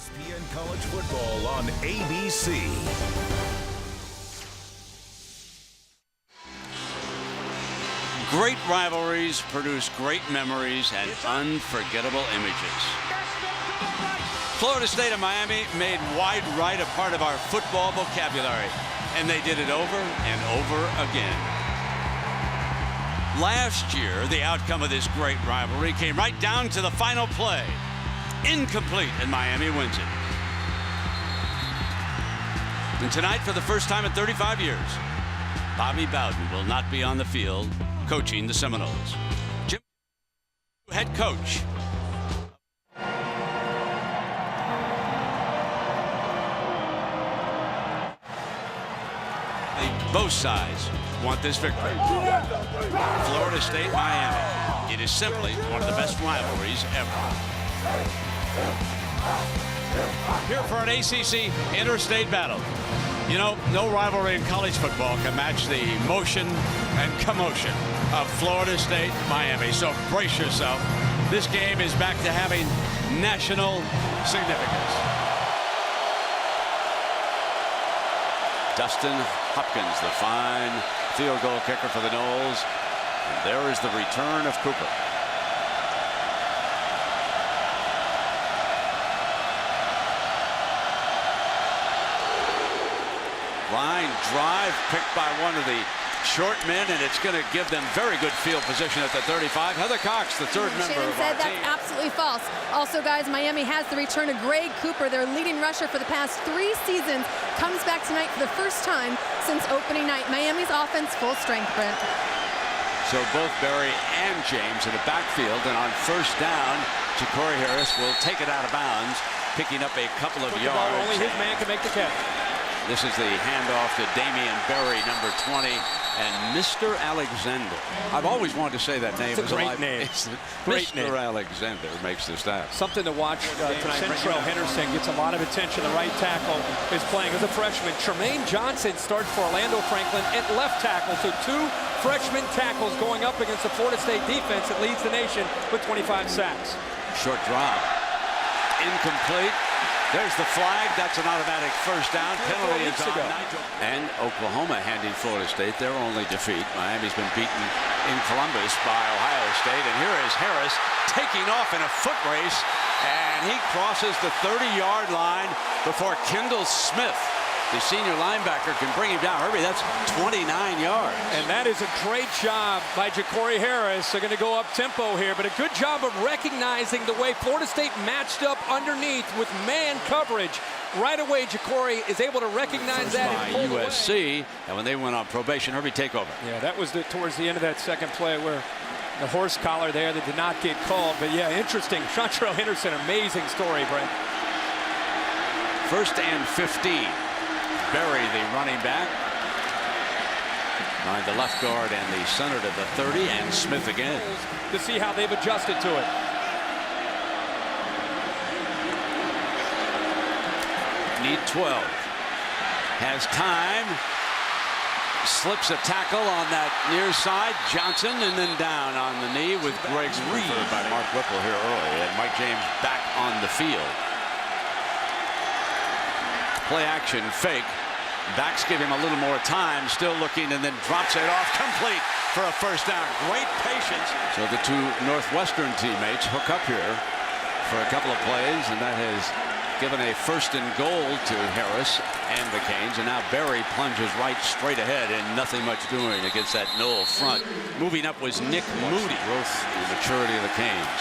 ESPN College Football on ABC. Great rivalries produce great memories and unforgettable images. Florida State and Miami made wide right a part of our football vocabulary, and they did it over and over again. Last year, the outcome of this great rivalry came right down to the final play. Incomplete, and Miami wins it. And tonight, for the first time in 35 years, Bobby Bowden will not be on the field coaching the Seminoles. Jim, head coach. Both sides want this victory. Florida State, Miami. It is simply one of the best rivalries ever. Here for an ACC interstate battle. You know, no rivalry in college football can match the motion and commotion of Florida State, Miami. So brace yourself. This game is back to having national significance. Dustin Hopkins, the fine field goal kicker for the Noles. And there is the return of Cooper. Line drive picked by one of the short men, and it's going to give them very good field position at the 35. Heather Cox, the third member of our team. That's absolutely false. Also, guys, Miami has the return of Greg Cooper, their leading rusher for the past 3 seasons. Comes back tonight for the first time since opening night. Miami's offense full strength, Brent. So both Barry and James in the backfield, and on first down, Ja'Cory Harris will take it out of bounds, picking up a couple of yards. Only his man can make the catch. This is the handoff to Damian Berry, number 20, and Mr. Alexander. I've always wanted to say that name. It's a great name. Mr. Alexander makes the stat. Something to watch tonight. Central Henderson gets a lot of attention. The right tackle is playing as a freshman. Tremaine Johnson starts for Orlando Franklin at left tackle. So 2 freshman tackles going up against the Florida State defense that leads the nation with 25 sacks. Short drop. Incomplete. There's the flag. That's an automatic first down. Penalty is on. And Oklahoma handing Florida State their only defeat. Miami's been beaten in Columbus by Ohio State. And here is Harris taking off in a foot race. And he crosses the 30-yard line before Kendall Smith, the senior linebacker, can bring him down. Herbie, that's 29 yards. And that is a great job by Ja'Cory Harris. They're going to go up tempo here, but a good job of recognizing the way Florida State matched up underneath with man coverage. Right away, Ja'Cory is able to recognize that. By USC, and when they went on probation, Herbie, take over. Yeah, that was towards the end of that second play where the horse collar there that did not get called. But yeah, interesting. Central Henderson, amazing story, Brent. 1st and 15. Berry, the running back, behind the left guard and the center to the 30, and Smith again. To see how they've adjusted to it. Need 12. Has time. Slips a tackle on that near side. Johnson, and then down on the knee with Greg Reed by Mark Whipple here early, and Mike James back on the field. Play action fake. Backs give him a little more time, still looking, and then drops it off complete for a first down. Great patience. So the 2 Northwestern teammates hook up here for a couple of plays, and that has given a 1st and goal to Harris and the Canes. And now Berry plunges right straight ahead, and nothing much doing against that Nole front. Moving up was Nick Moody. Growth and maturity of the Canes.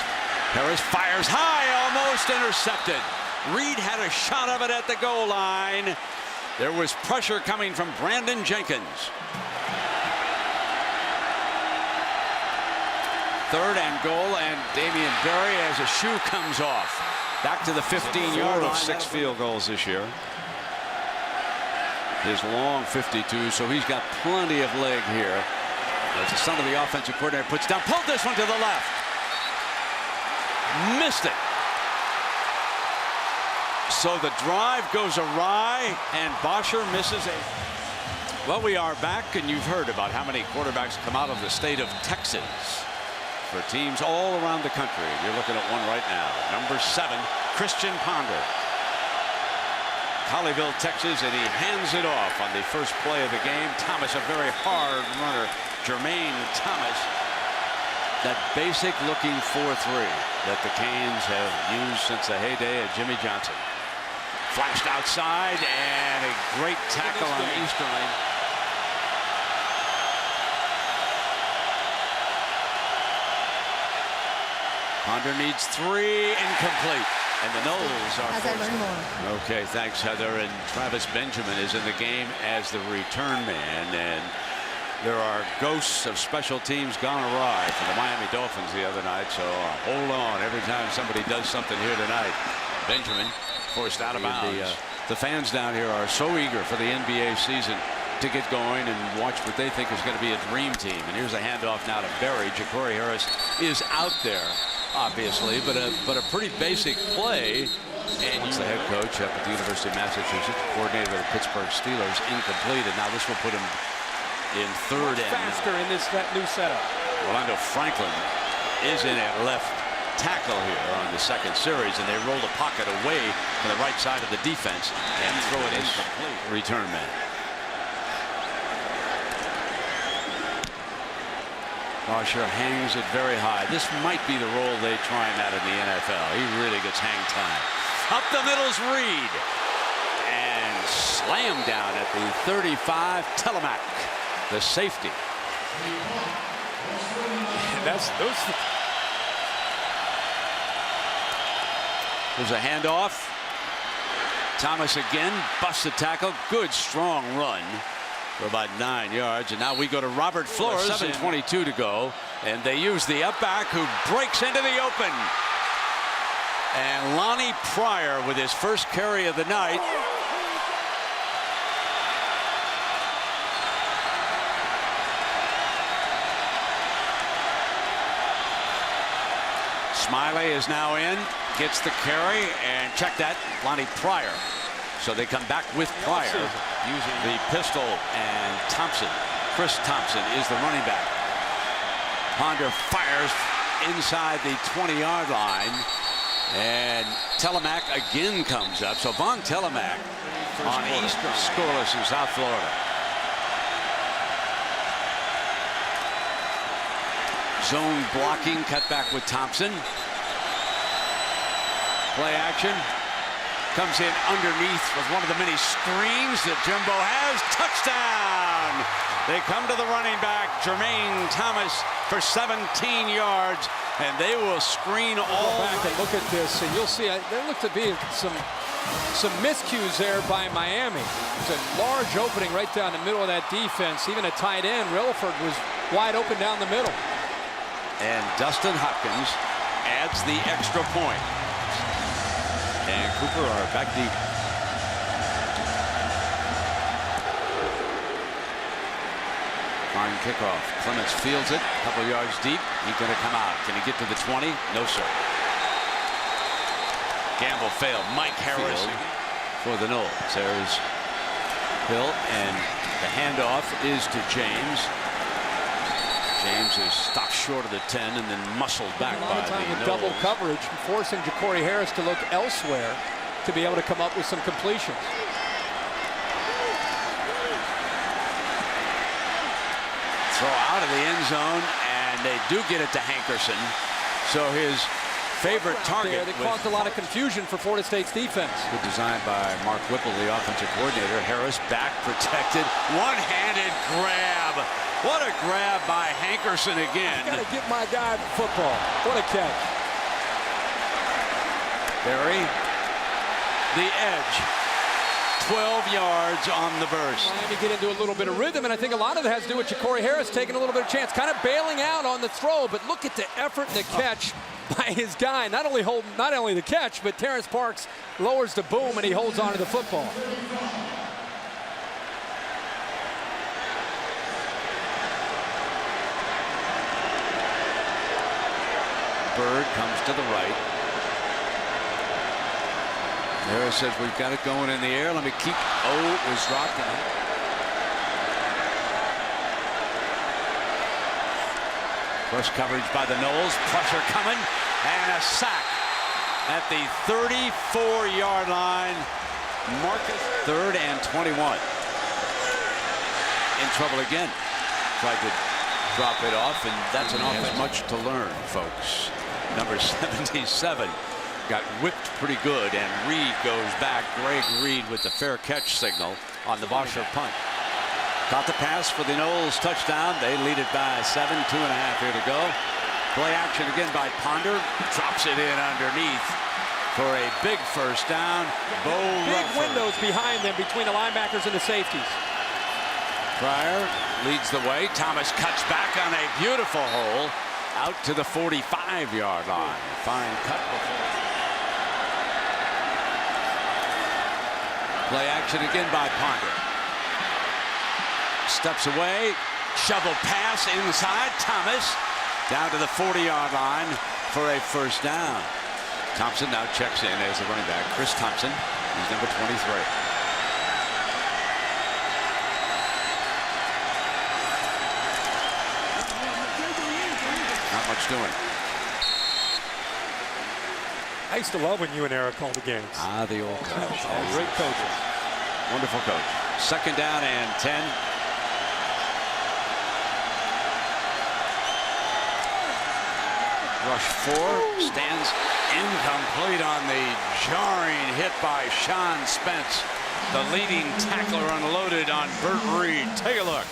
Harris fires high, almost intercepted. Reed had a shot of it at the goal line. There was pressure coming from Brandon Jenkins. 3rd and goal, and Damian Berry as a shoe comes off. Back to the 15-yard line. Of 6 field goals this year. His long 52, so he's got plenty of leg here. As the son of the offensive coordinator puts down, pulled this one to the left. Missed it. So the drive goes awry, and Bosher misses a... Well, we are back, and you've heard about how many quarterbacks come out of the state of Texas for teams all around the country. You're looking at one right now. Number 7, Christian Ponder. Colleyville, Texas, and he hands it off on the first play of the game. Thomas, a very hard runner. Jermaine Thomas, that basic looking 4-3 that the Canes have used since the heyday of Jimmy Johnson. Flashed outside, and a great tackle on Easterling. Ponder needs 3, incomplete. And the Knowles are As I learn more. Okay, thanks, Heather. And Travis Benjamin is in the game as the return man. And there are ghosts of special teams gone awry for the Miami Dolphins the other night. So hold on every time somebody does something here tonight. Benjamin forced out of bounds. The fans down here are so eager for the NBA season to get going and watch what they think is going to be a dream team. And here's a handoff now to Berry. Ja'Cory Harris is out there, obviously, but a pretty basic play. And once the head coach up at the University of Massachusetts, coordinator of the Pittsburgh Steelers, incomplete. And now this will put him in third and faster in that new setup. Orlando Franklin is in at left tackle here on the second series, and they roll the pocket away from the right side of the defense and throw it incomplete. Return man. Marshall hangs it very high. This might be the role they try him at in the NFL. He really gets hang time. Up the middle's Reed. And slammed down at the 35. Telemac, the safety. There's a handoff. Thomas again busts the tackle. Good strong run for about 9 yards, and now we go to Robert Flores. 7:22 to go, and they use the up back who breaks into the open. And Lonnie Pryor with his first carry of the night. Smiley is now in, gets the carry, and check that, Lonnie Pryor. So they come back with Pryor using the pistol, and Thompson, Chris Thompson, is the running back. Ponder fires inside the 20-yard line, and Telemac again comes up. So Von Telemac on Eastern, scoreless in South Florida. Zone blocking, cut back with Thompson. Play action. Comes in underneath with one of the many screens that Jimbo has. Touchdown! They come to the running back, Jermaine Thomas, for 17 yards, and they will screen all back and look at this, and you'll see there look to be some miscues there by Miami. It's a large opening right down the middle of that defense. Even a tight end, Rilliford, was wide open down the middle. And Dustin Hopkins adds the extra point. And Cooper are back deep. Fine kickoff. Clements fields it. A couple yards deep. He's going to come out. Can he get to the 20? No, sir. Gamble failed. Mike Harris for the Knowles. There's Hill, and the handoff is to James. James is stopped short of the 10 and then muscled back by the Knowles. Double coverage, forcing Ja'Cory Harris to look elsewhere to be able to come up with some completions. Throw out of the end zone, and they do get it to Hankerson. So his favorite target. They caused a lot of confusion for Florida State's defense. Good design by Mark Whipple, the offensive coordinator. Harris back protected. One-handed grab. What a grab by Hankerson again. Got to get my guy the football. What a catch. Berry, the edge. 12 yards on the burst. Miami get into a little bit of rhythm, and I think a lot of it has to do with Ja'Cory Harris taking a little bit of chance, kind of bailing out on the throw, but look at the effort and the catch by his guy. Not only the catch, but Terrence Parks lowers the boom, and he holds on to the football. Bird comes to the right. Harris says, we've got it going in the air. Let me keep. Oh, it was dropped in. First coverage by the Knowles. Pressure coming. And a sack at the 34-yard line. Marcus. 3rd and 21. In trouble again. Tried to drop it off, and that's an offense. Much to learn, folks. Number 77 got whipped pretty good, and Reed goes back. Greg Reed with the fair catch signal on the Bosher punt. Got the pass for the Knowles touchdown. They lead it by 7, 2.5 here to go. Play action again by Ponder. Drops it in underneath for a big first down. Big windows behind them between the linebackers and the safeties. Pryor leads the way. Thomas cuts back on a beautiful hole out to the 45-yard line. Fine cut before. Play action again by Ponder. Steps away. Shovel pass inside. Thomas down to the 40-yard line for a first down. Thompson now checks in as the running back. Chris Thompson. He's number 23. Not much doing. I used to love when you and Eric called the games. Ah, the old coach. Great coaches. Wonderful coach. 2nd down and 10. Rush 4 stands incomplete on the jarring hit by Sean Spence. The leading tackler unloaded on Burt Reed. Take a look.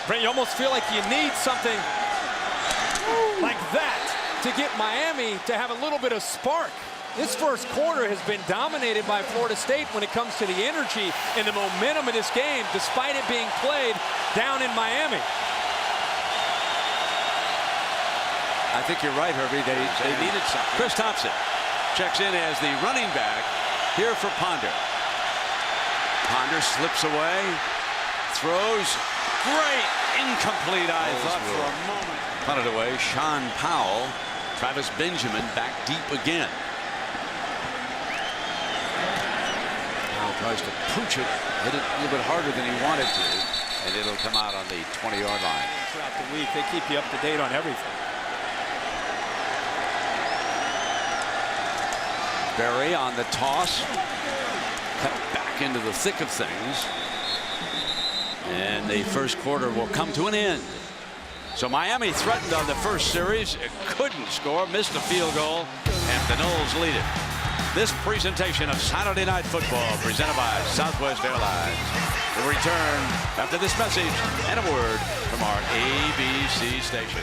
Brent, you almost feel like you need something like that to get Miami to have a little bit of spark. This first quarter has been dominated by Florida State when it comes to the energy and the momentum of this game, despite it being played down in Miami. I think you're right, Herbie. They needed something. Chris Thompson checks in as the running back here for Ponder. Ponder slips away, throws. Great incomplete, I thought for a moment. Punted away. Sean Powell. Travis Benjamin back deep again. Powell tries to pooch it. Hit it a little bit harder than he wanted to. And it'll come out on the 20-yard line. Throughout the week, they keep you up to date on everything. Berry on the toss. Cut back into the thick of things. And the first quarter will come to an end. So Miami threatened on the first series. It couldn't score. Missed a field goal. And the Knowles lead it. This presentation of Saturday Night Football presented by Southwest Airlines will return after this message and a word from our ABC station.